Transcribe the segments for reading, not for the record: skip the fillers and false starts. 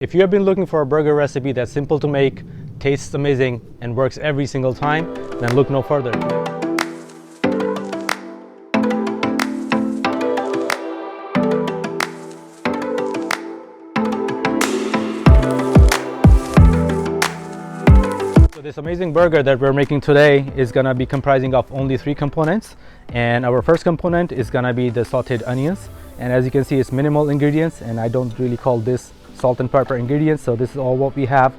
If you have been looking for a burger recipe that's simple to make, tastes amazing, and works every single time, then look no further. So this amazing burger that we're making today is gonna be comprising of only 3 components, and our first component is gonna be the sauteed onions. And as you can see, it's minimal ingredients, and I don't really call this salt and pepper ingredients, so this is all what we have.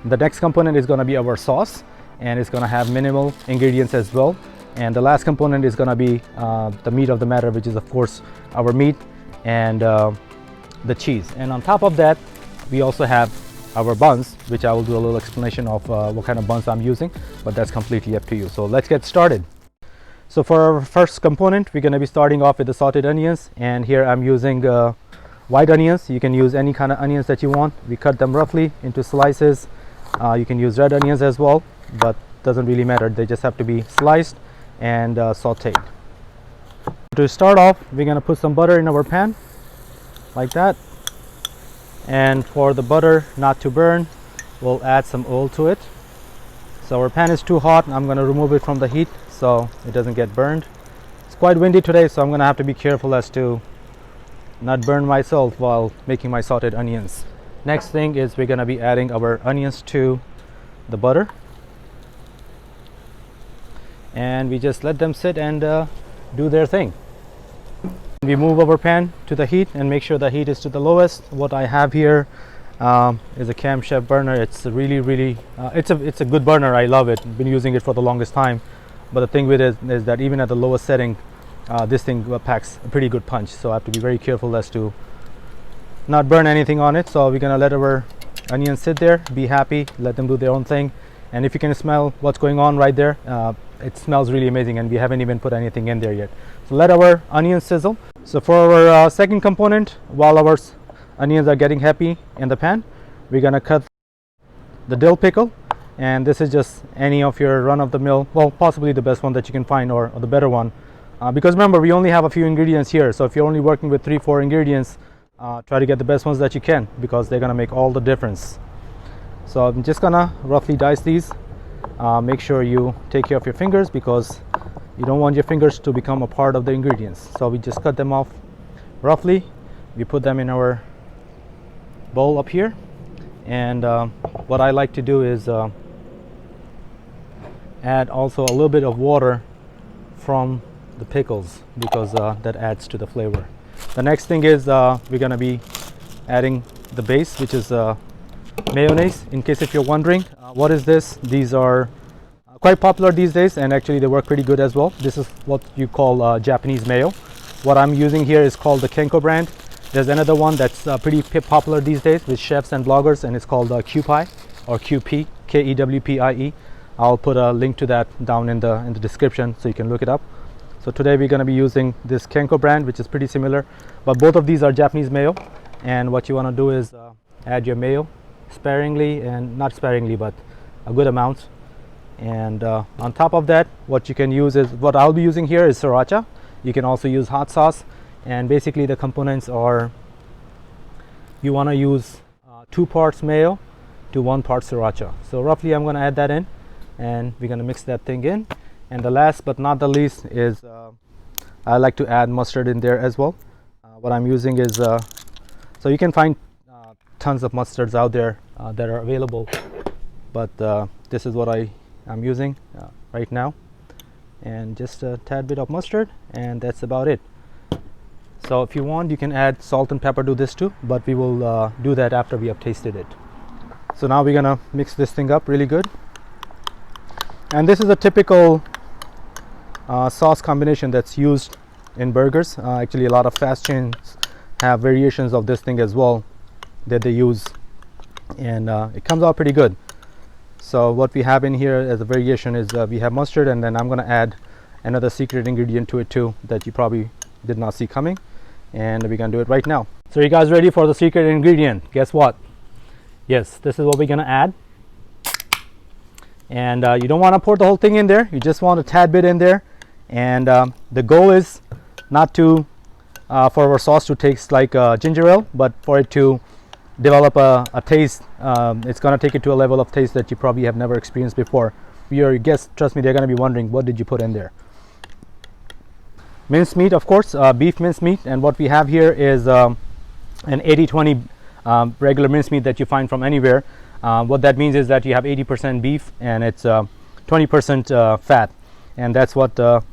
The next component is going to be our sauce, and it's going to have minimal ingredients as well. And the last component is going to be the meat of the matter, which is of course our meat and the cheese. And on top of that, we also have our buns, which I will do a little explanation of what kind of buns I'm using, but that's completely up to you. So let's get started. So for our first component, we're going to be starting off with the sauteed onions, and here I'm using white onions. You can use any kind of onions that you want. We cut them roughly into slices. You can use red onions as well, but doesn't really matter. They just have to be sliced and sauteed. To start off, we're going to put some butter in our pan like that, and for the butter not to burn, we'll add some oil to it. So our pan is too hot. I'm going to remove it from the heat so it doesn't get burned. It's quite windy today, so I'm going to have to be careful as to not burn myself while making my sauteed onions. Next thing is we're going to be adding our onions to the butter, and we just let them sit and do their thing. We move our pan to the heat and make sure the heat is to the lowest. What I have here is a camshaft burner. It's really it's a good burner. I love it. I've been using it for the longest time, but the thing with it is that even at the lowest setting, this thing packs a pretty good punch, so I have to be very careful as to not burn anything on it. So we're gonna let our onions sit there, be happy, let them do their own thing. And if you can smell what's going on right there, it smells really amazing, and we haven't even put anything in there yet. So let our onions sizzle. So for our second component, while our onions are getting happy in the pan, we're gonna cut the dill pickle. And this is just any of your run-of-the-mill, well, possibly the best one that you can find, or the better one. Because remember, we only have a few ingredients here, so if you're only working with 3-4 ingredients, try to get the best ones that you can, because they're gonna make all the difference. So I'm just gonna roughly dice these. Make sure you take care of your fingers, because you don't want your fingers to become a part of the ingredients. So we just cut them off roughly. We put them in our bowl up here, and what I like to do is add also a little bit of water from the pickles, because that adds to the flavor. The next thing is we're gonna be adding the base, which is mayonnaise. In case if you're wondering what is this, these are quite popular these days, and actually they work pretty good as well. This is what you call Japanese mayo. What I'm using here is called the Kenko brand. There's another one that's pretty popular these days with chefs and bloggers, and it's called Kewpie, or QP, Kewpie. I'll put a link to that down in the description so you can look it up. So today we're going to be using this Kenko brand, which is pretty similar, but both of these are Japanese mayo. And what you want to do is add your mayo sparingly, and not sparingly, but a good amount. And on top of that, what you can use is, what I'll be using here is Sriracha. You can also use hot sauce, and basically the components are, you want to use 2 parts mayo to 1 part Sriracha. So roughly I'm going to add that in, and we're going to mix that thing in. And the last but not the least is I like to add mustard in there as well. What I'm using is, so you can find tons of mustards out there that are available, but this is what I'm using right now, and just a tad bit of mustard, and that's about it. So if you want, you can add salt and pepper to this too, but we will do that after we have tasted it. So now we're gonna mix this thing up really good, and this is a typical sauce combination that's used in burgers. Actually, a lot of fast chains have variations of this thing as well that they use, and it comes out pretty good. So what we have in here as a variation is we have mustard, and then I'm going to add another secret ingredient to it too that you probably did not see coming, and we're going to do it right now. So you guys ready for the secret ingredient? Guess what? Yes, this is what we're going to add. And you don't want to pour the whole thing in there, you just want a tad bit in there. And the goal is not to for our sauce to taste like ginger ale, but for it to develop a taste. It's going to take it to a level of taste that you probably have never experienced before. Your guests, trust me, they're going to be wondering, what did you put in there? Minced meat, of course, beef minced meat. And what we have here is an 80-20 regular minced meat that you find from anywhere. What that means is that you have 80% beef and it's 20% fat, and that's what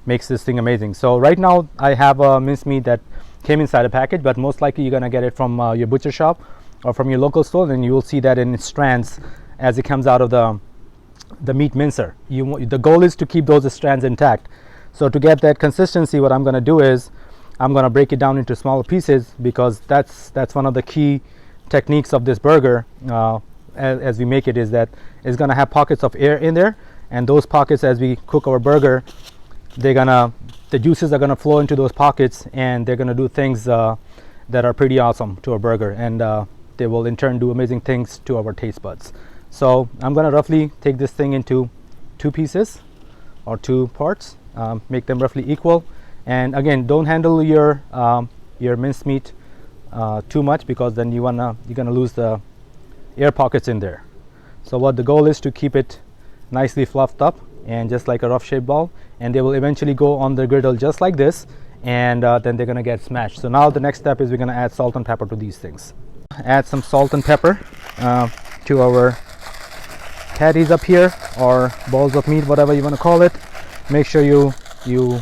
makes this thing amazing. So right now I have a minced meat that came inside a package, but most likely you're going to get it from your butcher shop or from your local store, and you will see that in strands as it comes out of the meat mincer. The goal is to keep those strands intact. So to get that consistency, what I'm going to do is I'm going to break it down into smaller pieces, because that's one of the key techniques of this burger as we make it, is that it's going to have pockets of air in there, and those pockets, as we cook our burger, the juices are going to flow into those pockets, and they're going to do things that are pretty awesome to our burger, and they will in turn do amazing things to our taste buds. So I'm going to roughly take this thing into 2 pieces or 2 parts, make them roughly equal. And again, don't handle your minced meat too much, because then you're gonna lose the air pockets in there. So what the goal is to keep it nicely fluffed up and just like a rough shaped ball, and they will eventually go on the griddle just like this, and then they're gonna get smashed. So now the next step is we're gonna add salt and pepper to these things. Add some salt and pepper to our patties up here, or balls of meat, whatever you want to call it. Make sure you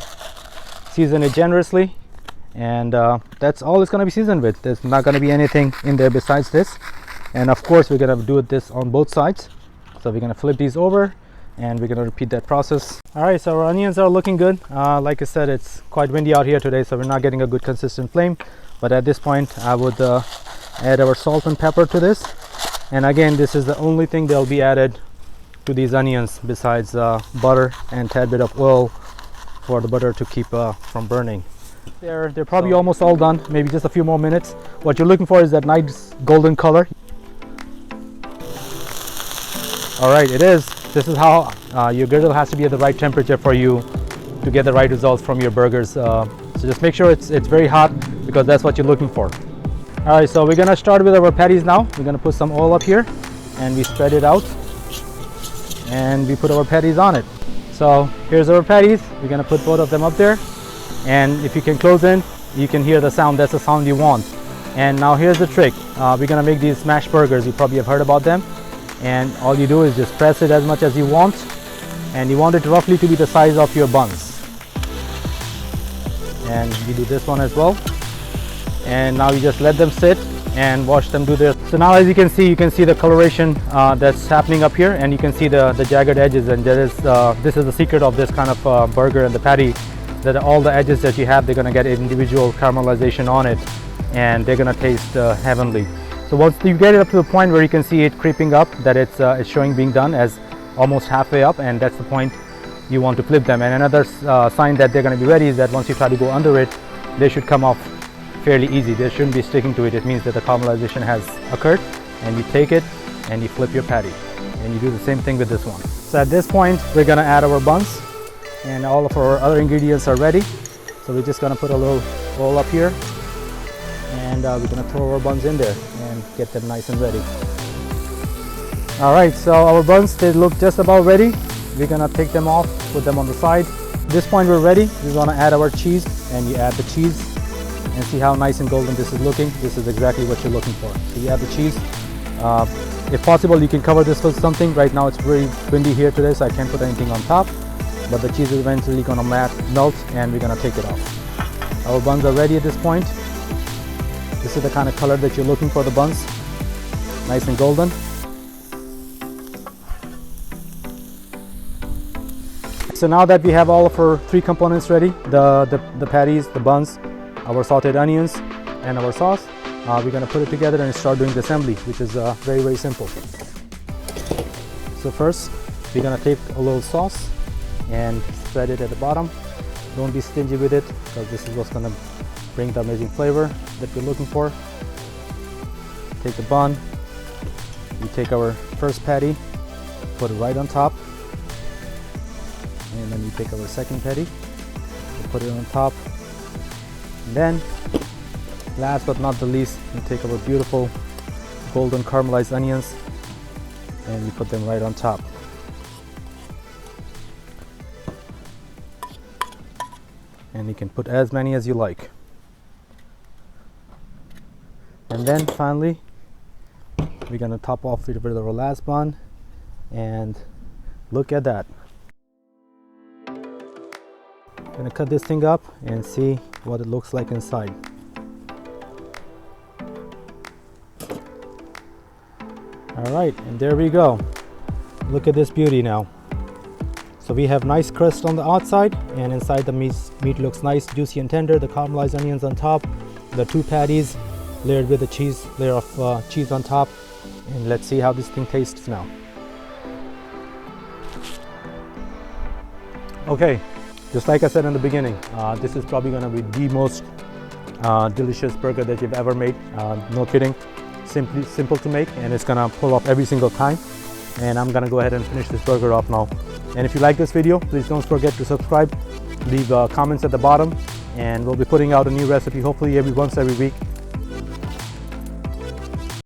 season it generously, and that's all it's going to be seasoned with. There's not going to be anything in there besides this. And of course we're going to do this on both sides, so we're going to flip these over and we're going to repeat that process. All right, so our onions are looking good. Like I said, it's quite windy out here today, so we're not getting a good consistent flame, but at this point I would add our salt and pepper to this. And again, this is the only thing that will be added to these onions besides butter and tad bit of oil for the butter to keep from burning. They're probably almost all done, maybe just a few more minutes. What you're looking for is that nice golden color. All right, it is. This is how your griddle has to be at the right temperature for you to get the right results from your burgers. So just make sure it's very hot, because that's what you're looking for. All right, so we're gonna start with our patties now. We're gonna put some oil up here, and we spread it out, and we put our patties on it. So here's our patties. We're gonna put both of them up there, and if you can close in, you can hear the sound. That's the sound you want. And now here's the trick. We're gonna make these smash burgers. You probably have heard about them, and all you do is just press it as much as you want, and you want it roughly to be the size of your buns. And you do this one as well, and now you just let them sit and watch them do this. So now, as you can see the coloration that's happening up here, and you can see the jagged edges, and this is the secret of this kind of burger and the patty, that all the edges that you have, they're going to get individual caramelization on it, and they're going to taste heavenly. So once you get it up to the point where you can see it creeping up, that it's showing being done as almost halfway up, and that's the point you want to flip them. And another sign that they're going to be ready is that once you try to go under it, they should come off fairly easy. They shouldn't be sticking to it. It means that the caramelization has occurred, and you take it and you flip your patty, and you do the same thing with this one. So at this point, we're going to add our buns, and all of our other ingredients are ready. So we're just going to put a little bowl up here, and we're going to throw our buns in there and get them nice and ready. All right, so our buns, they look just about ready. We're going to take them off, put them on the side. At this point, we're ready. We're going to add our cheese, and you add the cheese, and see how nice and golden this is looking. This is exactly what you're looking for. So you add the cheese. If possible, you can cover this with something. Right now it's very windy here today, so I can't put anything on top, but the cheese is eventually going to melt, and we're going to take it off. Our buns are ready at this point. This is the kind of color that you're looking for the buns, nice and golden. So now that we have all of our 3 components ready, the patties, the buns, our sauteed onions, and our sauce, we're going to put it together and start doing the assembly, which is very, very simple. So first, we're going to take a little sauce and spread it at the bottom. Don't be stingy with it, because this is what's going to bring the amazing flavor that we're looking for. Take the bun, we take our first patty, put it right on top, and then we take our second patty, put it on top. And then, last but not the least, we take our beautiful golden caramelized onions, and you put them right on top. And you can put as many as you like. And then finally, we're gonna top off it with our last bun, and look at that. I'm gonna cut this thing up and see what it looks like inside. All right, and there we go. Look at this beauty now. So we have nice crust on the outside, and inside the meat looks nice, juicy and tender. The caramelized onions on top, the 2 patties layered with the cheese, layer of cheese on top. And let's see how this thing tastes now. Okay, just like I said in the beginning, this is probably gonna be the most delicious burger that you've ever made. No kidding, simple to make, and it's gonna pull off every single time. And I'm gonna go ahead and finish this burger off now. And if you like this video, please don't forget to subscribe, leave comments at the bottom, and we'll be putting out a new recipe hopefully every week.